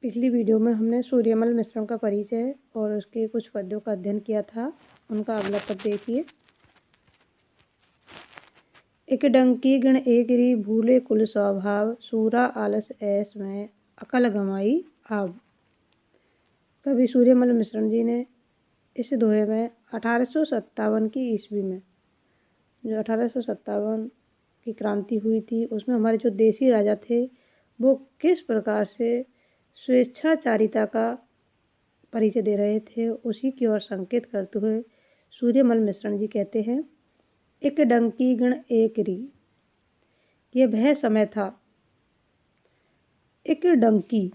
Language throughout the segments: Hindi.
पिछली वीडियो में हमने सूर्यमल मिश्रण का परिचय और उसके कुछ पद्यों का अध्ययन किया था। उनका अगला पद देखिए। एक डंकी गण एक री भूले कुल स्वभाव, सूरा आलस ऐस में अकल गमाई आब। कवि सूर्यमल मिश्रण जी ने इस दोहे में 1857 की ईस्वी में, जो 1857 की क्रांति हुई थी, उसमें हमारे जो देसी राजा थे वो किस प्रकार से स्वेच्छाचारिता का परिचय दे रहे थे, उसी की ओर संकेत करते हुए सूर्यमल मिश्रण जी कहते हैं, एक डंकी गण एक री। ये वह समय था, एक डंकी,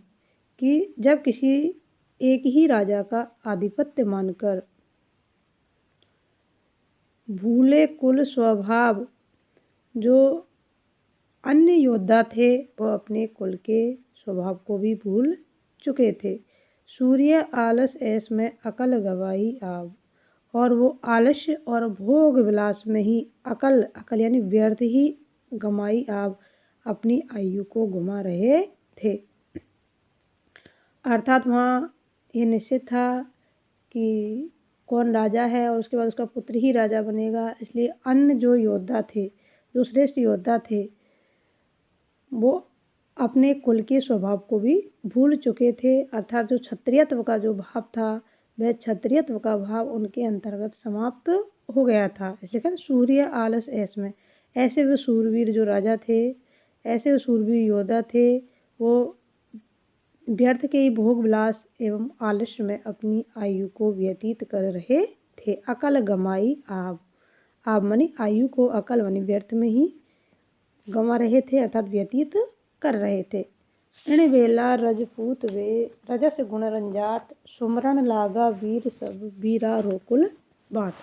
कि जब किसी एक ही राजा का आधिपत्य मानकर भूले कुल स्वभाव जो अन्य योद्धा थे वो अपने कुल के स्वभाव को भी भूल चुके थे। सूर्य आलस ऐस में अकल गवाई आब, और वो आलस्य और भोग विलास में ही अकल यानी व्यर्थ ही गमाई आब, अपनी आयु को गुमा रहे थे। अर्थात वहाँ ये निश्चित था कि कौन राजा है और उसके बाद उसका पुत्र ही राजा बनेगा, इसलिए अन्य जो योद्धा थे, जो श्रेष्ठ योद्धा थे, वो अपने कुल के स्वभाव को भी भूल चुके थे। अर्थात जो क्षत्रियत्व का जो भाव था, वह क्षत्रियत्व का भाव उनके अंतर्गत समाप्त हो गया था। इसलिए कहते सूर्य आलस ऐस में, ऐसे वे सूरवीर जो राजा थे, ऐसे वे सूरवीर योद्धा थे, वो व्यर्थ के ही भोग विलास एवं आलस्य में अपनी आयु को व्यतीत कर रहे थे। अकल गमाई आब, आब मानी आयु को अकल मानी व्यर्थ में ही गंवा रहे थे, अर्थात व्यतीत कर रहे थे। इन बेला रजपूत वे, रजस गुण रंजाट, सुमरण लागा वीर सब बीरा रोकुल बाट।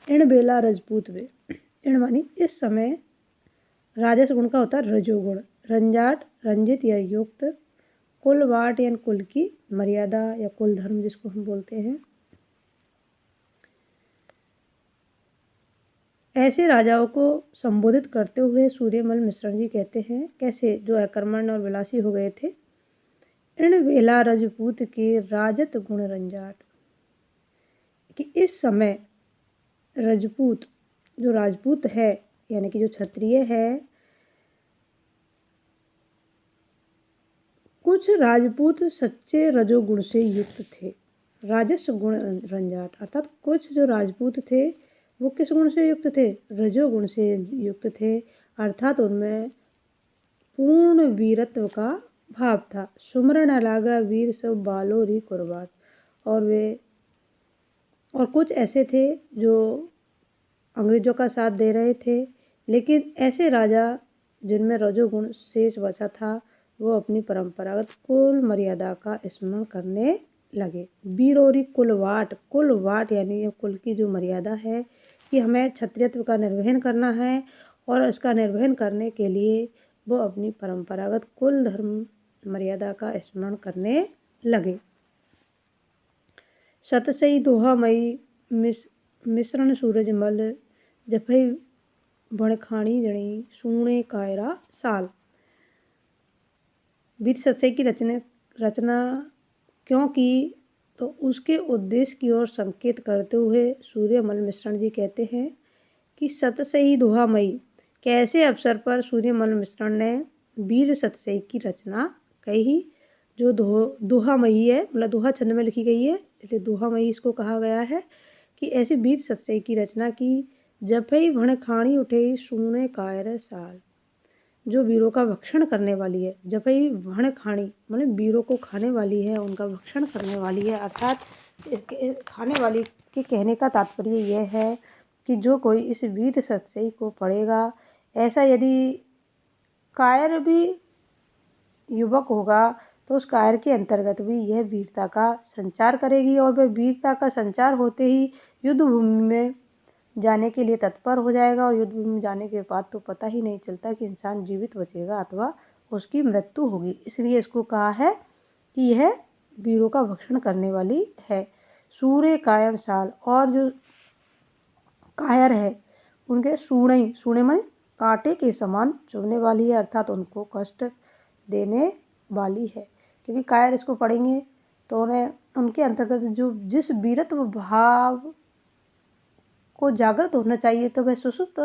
इन बेला रजपूत वे, इन मानी इस समय, राजस गुण का होता है रजोगुण, रंजाट रंजित या युक्त, कुल वाट यानी कुल की मर्यादा या कुल धर्म जिसको हम बोलते हैं, ऐसे राजाओं को संबोधित करते हुए सूर्यमल मिश्रण जी कहते हैं, कैसे जो अकर्मण्य और विलासी हो गए थे। इन वेला रजपूत के राजत गुण रंजाट, कि इस समय रजपूत, जो राजपूत है यानी कि जो क्षत्रिय है, कुछ राजपूत सच्चे रजोगुण से युक्त थे। राजस गुण रंजाट, अर्थात कुछ जो राजपूत थे वो किस गुण से युक्त थे? रजोगुण से युक्त थे, अर्थात उनमें पूर्ण वीरत्व का भाव था। सुमरण लागा वीर सब बालो री कुर्बात, और कुछ ऐसे थे जो अंग्रेजों का साथ दे रहे थे, लेकिन ऐसे राजा जिनमें रजोगुण शेष बचा था, वो अपनी परंपरागत कुल मर्यादा का स्मरण करने लगे। बीरोरी कुलवाट, कुलवाट यानी कुल की जो मर्यादा है कि हमें क्षत्रियत्व का निर्वहन करना है, और इसका निर्वहन करने के लिए वो अपनी परंपरागत कुल धर्म मर्यादा का स्मरण करने लगे। सतसई दोहा मई मिश्रण सूरजमल, जफई भणखाणी जणी सूणे कायरा साल। वीर सतसई की रचना क्यों की, तो उसके उद्देश्य की ओर संकेत करते हुए सूर्यमल मिश्रण जी कहते हैं कि सतसई दोहामयी, कैसे अवसर पर सूर्यमल मिश्रण ने वीर सतसई की रचना कही। जो दोहामयी है, मतलब दोहा छंद में लिखी गई है, इसलिए दोहामयी इसको कहा गया है, कि ऐसे वीर सतसई की रचना की। जफई भणखाणी उठे सूने कायर साल, जो वीरों का भक्षण करने वाली है। जफई भणखाणी मतलब वीरों को खाने वाली है, उनका भक्षण करने वाली है। अर्थात खाने वाली के कहने का तात्पर्य यह है कि जो कोई इस वीर सतसई को पढ़ेगा, ऐसा यदि कायर भी युवक होगा तो उस कायर के अंतर्गत भी यह वीरता का संचार करेगी, और वह वीरता का संचार होते ही युद्ध भूमि में जाने के लिए तत्पर हो जाएगा। और युद्ध भूमि में जाने के बाद तो पता ही नहीं चलता कि इंसान जीवित बचेगा अथवा उसकी मृत्यु होगी। इसलिए इसको कहा है कि यह वीरों का भक्षण करने वाली है। सूर्य कायर साल, और जो कायर है उनके सूणे में कांटे के समान चुभने वाली है, अर्थात उनको कष्ट देने वाली है। क्योंकि कायर इसको पढ़ेंगे तो उन्हें उनके अंतर्गत जो जिस वीरत्व भाव को जागृत होना चाहिए तो वह सुसुप्त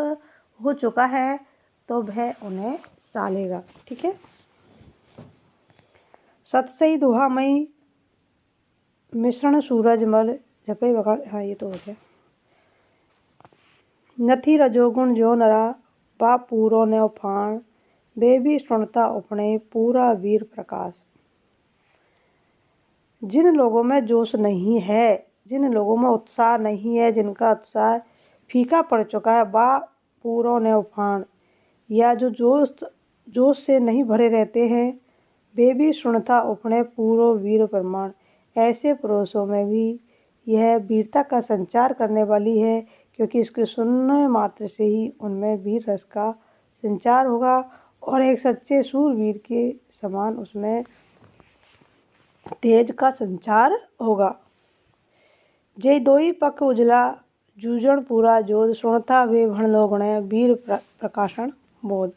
हो चुका है, तो वह उन्हें सालेगा। ठीक है। सतसई दोहामयी मिश्रण सूरजमल जपे बगड़, हाँ ये तो हो गया। नथी रजोगुण जो नरा बा पूरो ने उफान, वे भी सुनता अपने पूरा वीर प्रकाश। जिन लोगों में जोश नहीं है, जिन लोगों में उत्साह नहीं है, जिनका उत्साह फीका पड़ चुका है, बा पूरो ने उफान, या जो जोश से नहीं भरे रहते हैं, वे भी सुनता अपने पूरो वीर प्रमाण। ऐसे पुरुषों में भी यह वीरता का संचार करने वाली है, क्योंकि इसके सुनने मात्र से ही उनमें वीर रस का संचार होगा और एक सच्चे सूरवीर के समान उसमें तेज का संचार होगा। जय दोई पक उजला जूझण पूरा जोध, सुनता वे भण लोगणे वीर प्रकाशन बोध।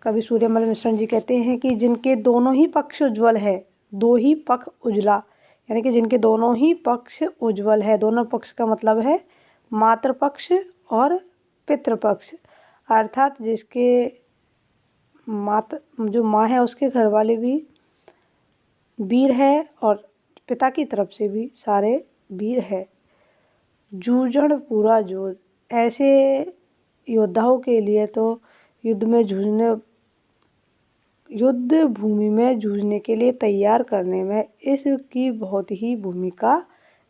कवि सूर्यमल मिश्रण जी कहते हैं कि जिनके दोनों ही पक्ष उज्ज्वल है, दो ही पक्ष उजला, यानी कि जिनके दोनों ही पक्ष उज्ज्वल है। दोनों पक्ष का मतलब है मातृपक्ष और पितृपक्ष, अर्थात जिसके जो माँ है उसके घर वाले भी वीर है और पिता की तरफ से भी सारे वीर है। जूझण पूरा जोध, ऐसे योद्धाओं के लिए तो युद्ध भूमि में जूझने के लिए तैयार करने में इसकी बहुत ही भूमिका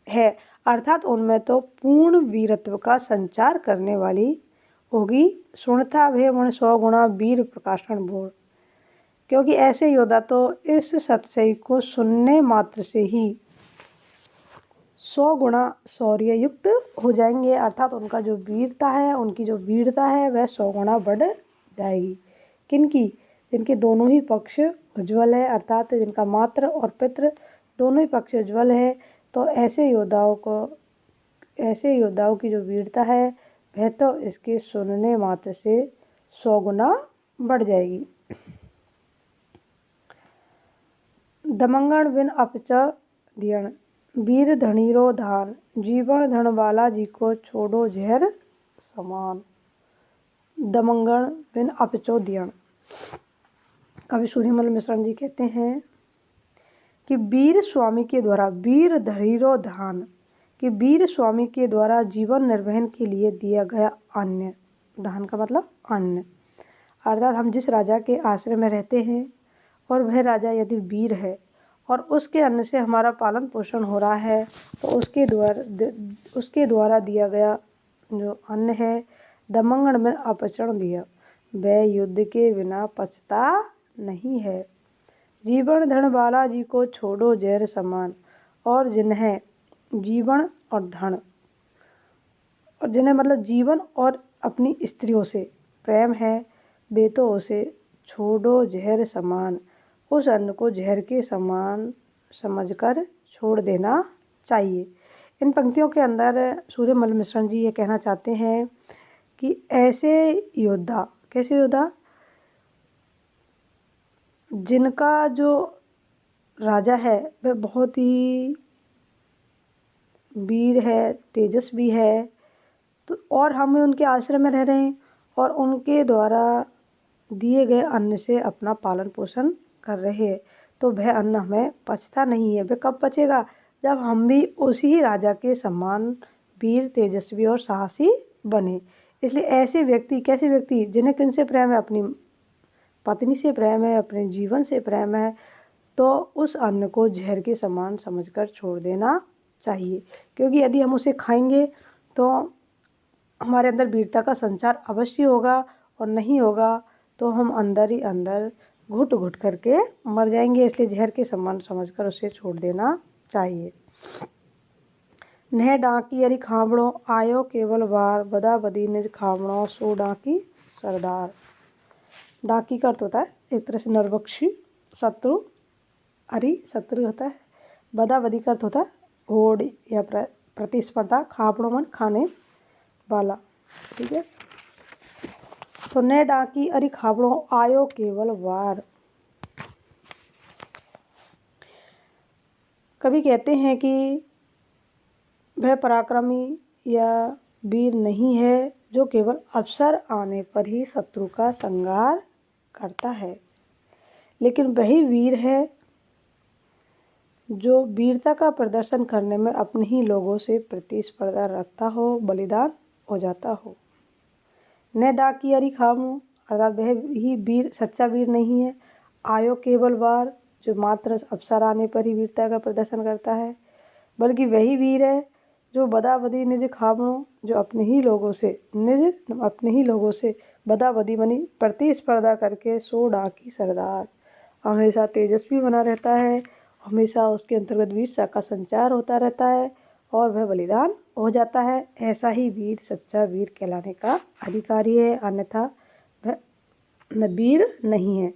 है, अर्थात उनमें तो पूर्ण वीरत्व का संचार करने वाली होगी। सुनता भे मन 100 गुणा वीर प्रकाशन बोल, क्योंकि ऐसे योद्धा तो इस सतसई को सुनने मात्र से ही 100 गुणा शौर्य युक्त हो जाएंगे, अर्थात उनका जो वीरता है, उनकी जो वीरता है वह 100 गुणा बढ़ जाएगी। किनकी? जिनके दोनों ही पक्ष उज्ज्वल है, अर्थात जिनका मातृ और पितृ दोनों ही पक्ष उज्ज्वल है, तो ऐसे योद्धाओं की जो वीरता है वह तो इसके सुनने मात्र से 100 गुना बढ़ जाएगी। दमंगण बिन अपच दियण, वीर धनीरो धान, जीवन धन बाला जी को छोड़ो जहर समान। दमंगण बिन अपचो दियण, कवि सूर्यमल मिश्रण जी कहते हैं कि वीर स्वामी के द्वारा, वीर धरीरो धान, कि वीर स्वामी के द्वारा जीवन निर्वहन के लिए दिया गया अन्न, धान का मतलब अन्न, अर्थात हम जिस राजा के आश्रय में रहते हैं और वह राजा यदि वीर है और उसके अन्न से हमारा पालन पोषण हो रहा है, तो उसके द्वारा दिया गया जो अन्न है, दमंगण में अपचरण दिया, वह युद्ध के बिना पचता नहीं है। जीवन धन बाला जी को छोड़ो जहर समान, और जिन्हें जीवन और धन, और जिन्हें मतलब जीवन और अपनी स्त्रियों से प्रेम है, वे तो उसे छोड़ो जहर समान, उस अन्न को जहर के समान समझकर छोड़ देना चाहिए। इन पंक्तियों के अंदर सूर्यमल मिश्रण जी ये कहना चाहते हैं कि ऐसे योद्धा, कैसे योद्धा, जिनका जो राजा है वह बहुत ही वीर है, तेजस्वी है, तो और हम उनके आश्रय में रह रहे हैं और उनके द्वारा दिए गए अन्न से अपना पालन पोषण कर रहे हैं, तो वह अन्न हमें पचता नहीं है। वह कब पचेगा? जब हम भी उसी राजा के समान वीर, तेजस्वी और साहसी बने। इसलिए ऐसे व्यक्ति, कैसे व्यक्ति, जिन्हें किनसे प्रेम है? अपनी पत्नी से प्रेम है, अपने जीवन से प्रेम है, तो उस अन्न को जहर के समान समझकर छोड़ देना चाहिए, क्योंकि यदि हम उसे खाएंगे तो हमारे अंदर वीरता का संचार अवश्य होगा, और नहीं होगा तो हम अंदर ही अंदर घुट घुट करके मर जाएंगे। इसलिए जहर के समान समझकर उसे छोड़ देना चाहिए। नह डांकी अरि खावड़ो, आयो केवल बार, बदा बदी निज खावड़ो, सो डांकी सरदार। डांकी का अर्थ होता है एक तरह से नरभक्षी, शत्रु, अरि शत्रु होता है, बदा बदी का अर्थ होता है होड़ या प्रतिस्पर्धा, खावड़ो मन खाने वाला। ठीक है। तो ने डाकी अरि खावड़ो, आयो केवल वार, कभी कहते हैं कि वह पराक्रमी या वीर नहीं है जो केवल अवसर आने पर ही शत्रु का संहार करता है, लेकिन वही वीर है जो वीरता का प्रदर्शन करने में अपने ही लोगों से प्रतिस्पर्धा रखता हो, बलिदान हो जाता हो। न डाकियारी खामो, अर्थात वह ही वीर सच्चा वीर नहीं है आयो केवल बार जो मात्र अवसर आने पर ही वीरता का प्रदर्शन करता है, बल्कि वही वीर है जो बदाबदी निज खामो, जो अपने ही लोगों से बदाबदी बनी प्रतिस्पर्धा करके सो डाकी सरदार हमेशा तेजस्वी बना रहता है, हमेशा उसके अंतर्गत वीरता का संचार होता रहता है और वह बलिदान हो जाता है। ऐसा ही वीर सच्चा वीर कहलाने का अधिकारी है, अन्यथा वह वीर नहीं है।